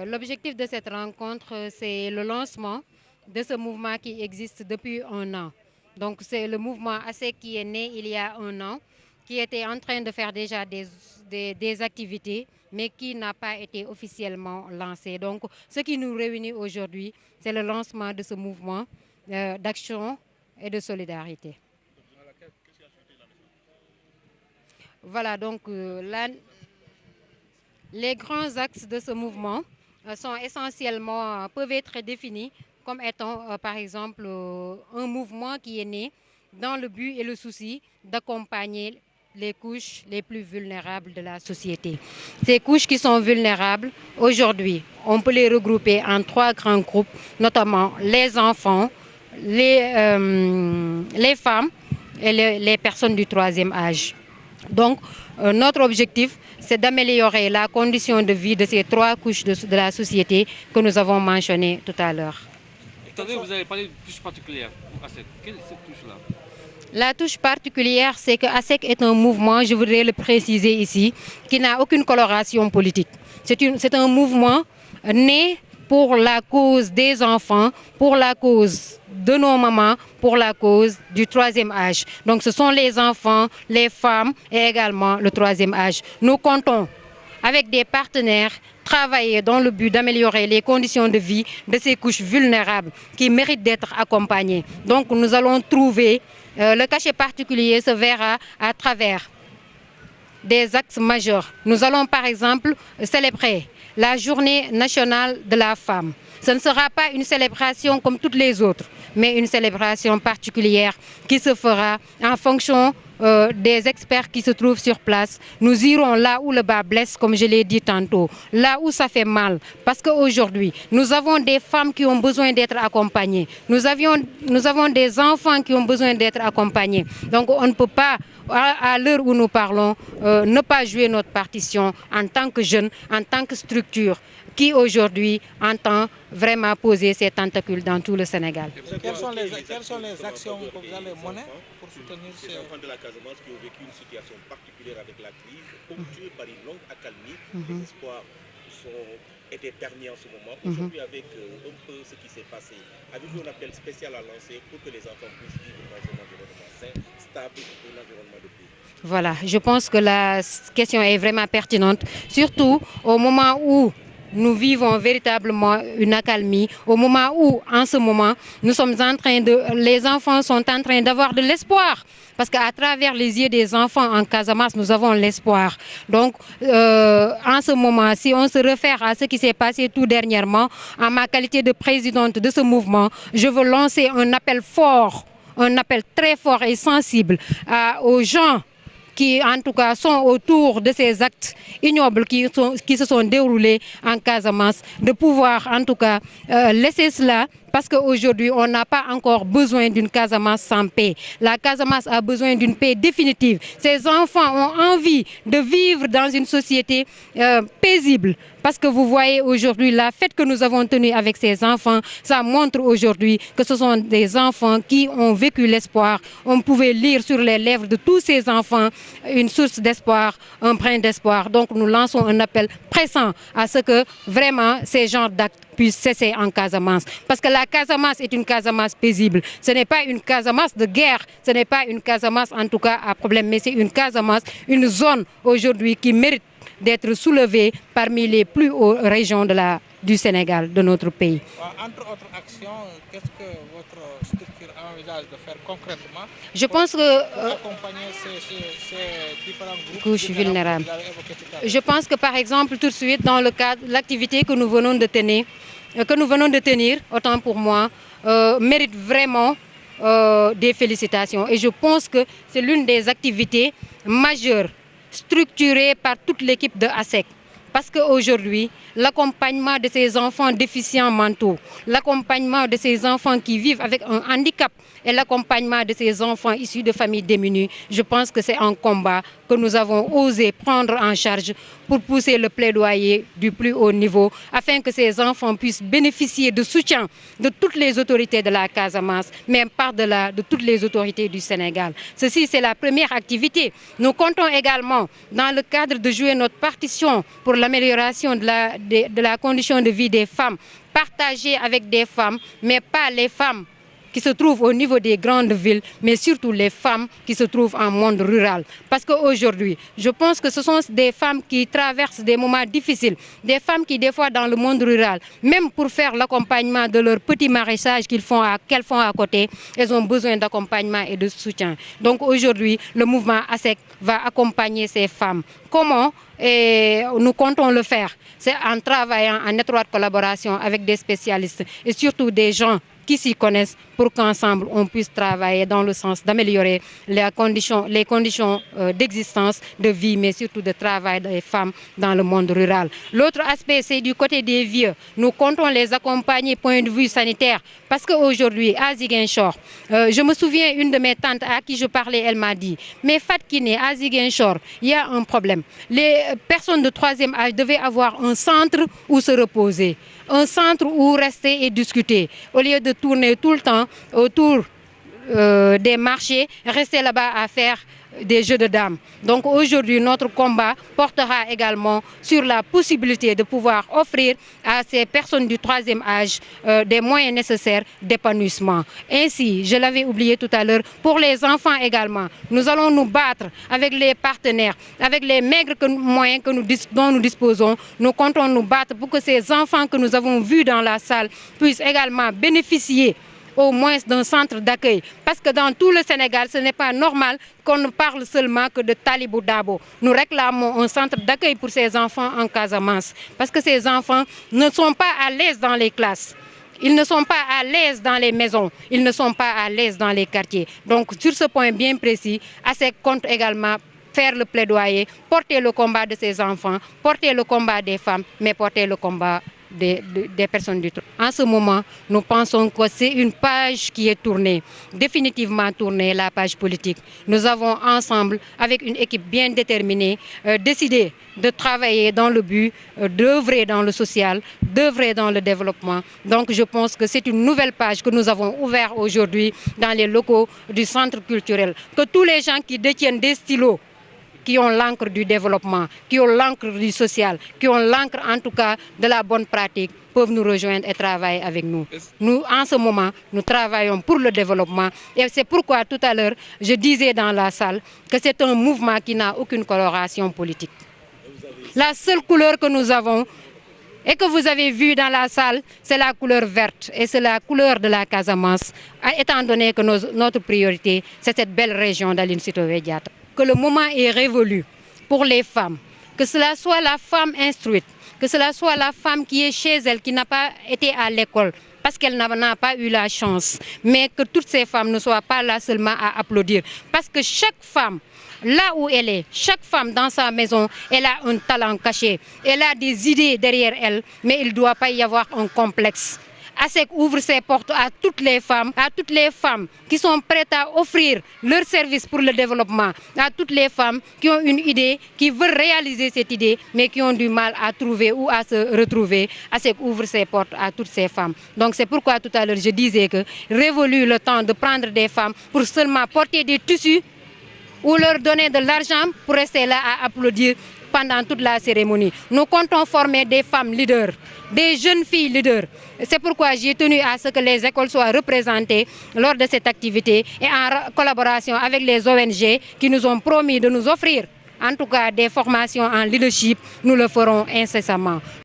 L'objectif de cette rencontre, c'est le lancement de ce mouvement qui existe depuis un an. Donc c'est le mouvement ASSEC qui est né il y a un an, qui était en train de faire déjà des activités, mais qui n'a pas été officiellement lancé. Donc ce qui nous réunit aujourd'hui, c'est le lancement de ce mouvement d'action et de solidarité. Voilà, donc les grands axes de ce mouvement sont essentiellement, peuvent être définis comme étant, par exemple, un mouvement qui est né dans le but et le souci d'accompagner les couches les plus vulnérables de la société. Ces couches qui sont vulnérables, aujourd'hui, on peut les regrouper en 3 grands groupes, notamment les enfants, les femmes et les personnes du 3e âge. Donc, notre objectif, c'est d'améliorer la condition de vie de ces 3 couches de la société que nous avons mentionnées tout à l'heure. Attendez, vous avez parlé de touche particulière pour ASSEC. Quelle est cette touche-là? La touche particulière, c'est que ASSEC est un mouvement, je voudrais le préciser ici, qui n'a aucune coloration politique. C'est un mouvement né pour la cause des enfants, pour la cause de nos mamans, pour la cause du 3e âge. Donc ce sont les enfants, les femmes et également le 3e âge. Nous comptons avec des partenaires travailler dans le but d'améliorer les conditions de vie de ces couches vulnérables qui méritent d'être accompagnées. Donc nous allons trouver, le cachet particulier se verra à travers des axes majeurs. Nous allons par exemple célébrer la journée nationale de la femme. Ce ne sera pas une célébration comme toutes les autres, mais une célébration particulière qui se fera en fonction des experts qui se trouvent sur place. Nous irons là où le bas blesse, comme je l'ai dit tantôt, là où ça fait mal. Parce qu'aujourd'hui, nous avons des femmes qui ont besoin d'être accompagnées. Nous avons des enfants qui ont besoin d'être accompagnés. Donc on ne peut pas, à l'heure où nous parlons, ne pas jouer notre partition en tant que jeunes, en tant que structure qui aujourd'hui entend vraiment poser ses tentacules dans tout le Sénégal. Quelles sont les actions que vous allez mener pour soutenir ces enfants de la Casamance qui ont vécu une situation particulière avec la crise, ponctuée par une longue accalmie? Les espoirs étaient permis en ce moment. Aujourd'hui, avec un peu ce qui s'est passé, avez-vous un appel spécial à lancer pour que les enfants puissent vivre dans un environnement sain, stable et un environnement de paix? Voilà, je pense que la question est vraiment pertinente, surtout au moment où nous vivons véritablement une accalmie, au moment où, en ce moment, les enfants sont en train d'avoir de l'espoir. Parce qu'à travers les yeux des enfants en Casamance, nous avons l'espoir. Donc, en ce moment, si on se réfère à ce qui s'est passé tout dernièrement, en ma qualité de présidente de ce mouvement, je veux lancer un appel fort, un appel très fort et sensible aux gens qui en tout cas sont autour de ces actes ignobles qui se sont déroulés en Casamance, de pouvoir en tout cas laisser cela, parce qu'aujourd'hui on n'a pas encore besoin d'une Casamance sans paix. La Casamance a besoin d'une paix définitive. Ces enfants ont envie de vivre dans une société paisible. Parce que vous voyez aujourd'hui la fête que nous avons tenue avec ces enfants, ça montre aujourd'hui que ce sont des enfants qui ont vécu l'espoir. On pouvait lire sur les lèvres de tous ces enfants une source d'espoir, un brin d'espoir. Donc nous lançons un appel pressant à ce que vraiment ces genres d'actes puissent cesser en Casamance. Parce que la Casamance est une Casamance paisible. Ce n'est pas une Casamance de guerre, ce n'est pas une Casamance en tout cas à problème, mais c'est une Casamance, une zone aujourd'hui qui mérite d'être soulevée parmi les plus hautes régions du Sénégal, de notre pays. Entre autres actions, qu'est-ce que votre structure envisage de faire concrètement? Je pense que accompagner ces différents groupes couches vulnérables. Je pense que par exemple, tout de suite, dans le cadre de l'activité que nous venons de tenir, autant pour moi, mérite vraiment des félicitations. Et je pense que c'est l'une des activités majeures structurée par toute l'équipe de ASSEC. Parce qu'aujourd'hui, l'accompagnement de ces enfants déficients mentaux, l'accompagnement de ces enfants qui vivent avec un handicap et l'accompagnement de ces enfants issus de familles démunies, je pense que c'est un combat que nous avons osé prendre en charge pour pousser le plaidoyer du plus haut niveau afin que ces enfants puissent bénéficier de soutien de toutes les autorités de la Casamance, mais par-delà de toutes les autorités du Sénégal. Ceci, c'est la première activité. Nous comptons également, dans le cadre de jouer notre partition pour l'amélioration de la condition de vie des femmes, partager avec des femmes, mais pas les femmes qui se trouvent au niveau des grandes villes, mais surtout les femmes qui se trouvent en monde rural. Parce qu'aujourd'hui, je pense que ce sont des femmes qui traversent des moments difficiles, des femmes qui, des fois, dans le monde rural, même pour faire l'accompagnement de leur petit maraîchage qu'elles font à côté, elles ont besoin d'accompagnement et de soutien. Donc aujourd'hui, le mouvement ASEC va accompagner ces femmes. Comment? Et nous comptons le faire. C'est en travaillant en étroite collaboration avec des spécialistes et surtout des gens qui s'y connaissent pour qu'ensemble on puisse travailler dans le sens d'améliorer les conditions d'existence, de vie, mais surtout de travail des femmes dans le monde rural. L'autre aspect, c'est du côté des vieux. Nous comptons les accompagner point de vue sanitaire parce qu'aujourd'hui, à Ziguinchor, je me souviens, une de mes tantes à qui je parlais, elle m'a dit « Mais Fatkine, à Ziguinchor, il y a un problème. Les personnes de 3e âge devaient avoir un centre où se reposer, un centre où rester et discuter, au lieu de tourner tout le temps autour des marchés, rester là-bas à faire des jeux de dames. Donc aujourd'hui, notre combat portera également sur la possibilité de pouvoir offrir à ces personnes du 3e âge des moyens nécessaires d'épanouissement. Ainsi, je l'avais oublié tout à l'heure, pour les enfants également, nous allons nous battre avec les partenaires, avec les maigres moyens dont nous disposons. Nous comptons nous battre pour que ces enfants que nous avons vus dans la salle puissent également bénéficier au moins d'un centre d'accueil. Parce que dans tout le Sénégal, ce n'est pas normal qu'on ne parle seulement que de Talibou Dabo. Nous réclamons un centre d'accueil pour ces enfants en Casamance. Parce que ces enfants ne sont pas à l'aise dans les classes. Ils ne sont pas à l'aise dans les maisons. Ils ne sont pas à l'aise dans les quartiers. Donc sur ce point bien précis, ASEC compte également faire le plaidoyer, porter le combat de ces enfants, porter le combat des femmes, mais porter le combat des personnes du trouble. En ce moment, nous pensons que c'est une page qui est tournée, définitivement tournée, la page politique. Nous avons ensemble, avec une équipe bien déterminée, décidé de travailler dans le but d'œuvrer dans le social, d'œuvrer dans le développement. Donc je pense que c'est une nouvelle page que nous avons ouverte aujourd'hui dans les locaux du centre culturel. Que tous les gens qui détiennent des stylos, qui ont l'encre du développement, qui ont l'encre du social, qui ont l'encre en tout cas de la bonne pratique, peuvent nous rejoindre et travailler avec nous. Nous, en ce moment, nous travaillons pour le développement et c'est pourquoi tout à l'heure, je disais dans la salle que c'est un mouvement qui n'a aucune coloration politique. La seule couleur que nous avons et que vous avez vu dans la salle, c'est la couleur verte et c'est la couleur de la Casamance, étant donné que notre priorité, c'est cette belle région d'Aline Sitoé Diatta. Que le moment est révolu pour les femmes, que cela soit la femme instruite, que cela soit la femme qui est chez elle, qui n'a pas été à l'école, parce qu'elle n'a pas eu la chance, mais que toutes ces femmes ne soient pas là seulement à applaudir. Parce que chaque femme, là où elle est, chaque femme dans sa maison, elle a un talent caché, elle a des idées derrière elle, mais il ne doit pas y avoir un complexe. ASEC ouvre ses portes à toutes les femmes qui sont prêtes à offrir leur service pour le développement, à toutes les femmes qui ont une idée, qui veulent réaliser cette idée, mais qui ont du mal à trouver ou à se retrouver. ASEC ouvre ses portes à toutes ces femmes. Donc c'est pourquoi tout à l'heure je disais que révolu le temps de prendre des femmes pour seulement porter des tissus ou leur donner de l'argent pour rester là à applaudir pendant toute la cérémonie. Nous comptons former des femmes leaders, des jeunes filles leaders. C'est pourquoi j'ai tenu à ce que les écoles soient représentées lors de cette activité et en collaboration avec les ONG qui nous ont promis de nous offrir en tout cas des formations en leadership, nous le ferons incessamment.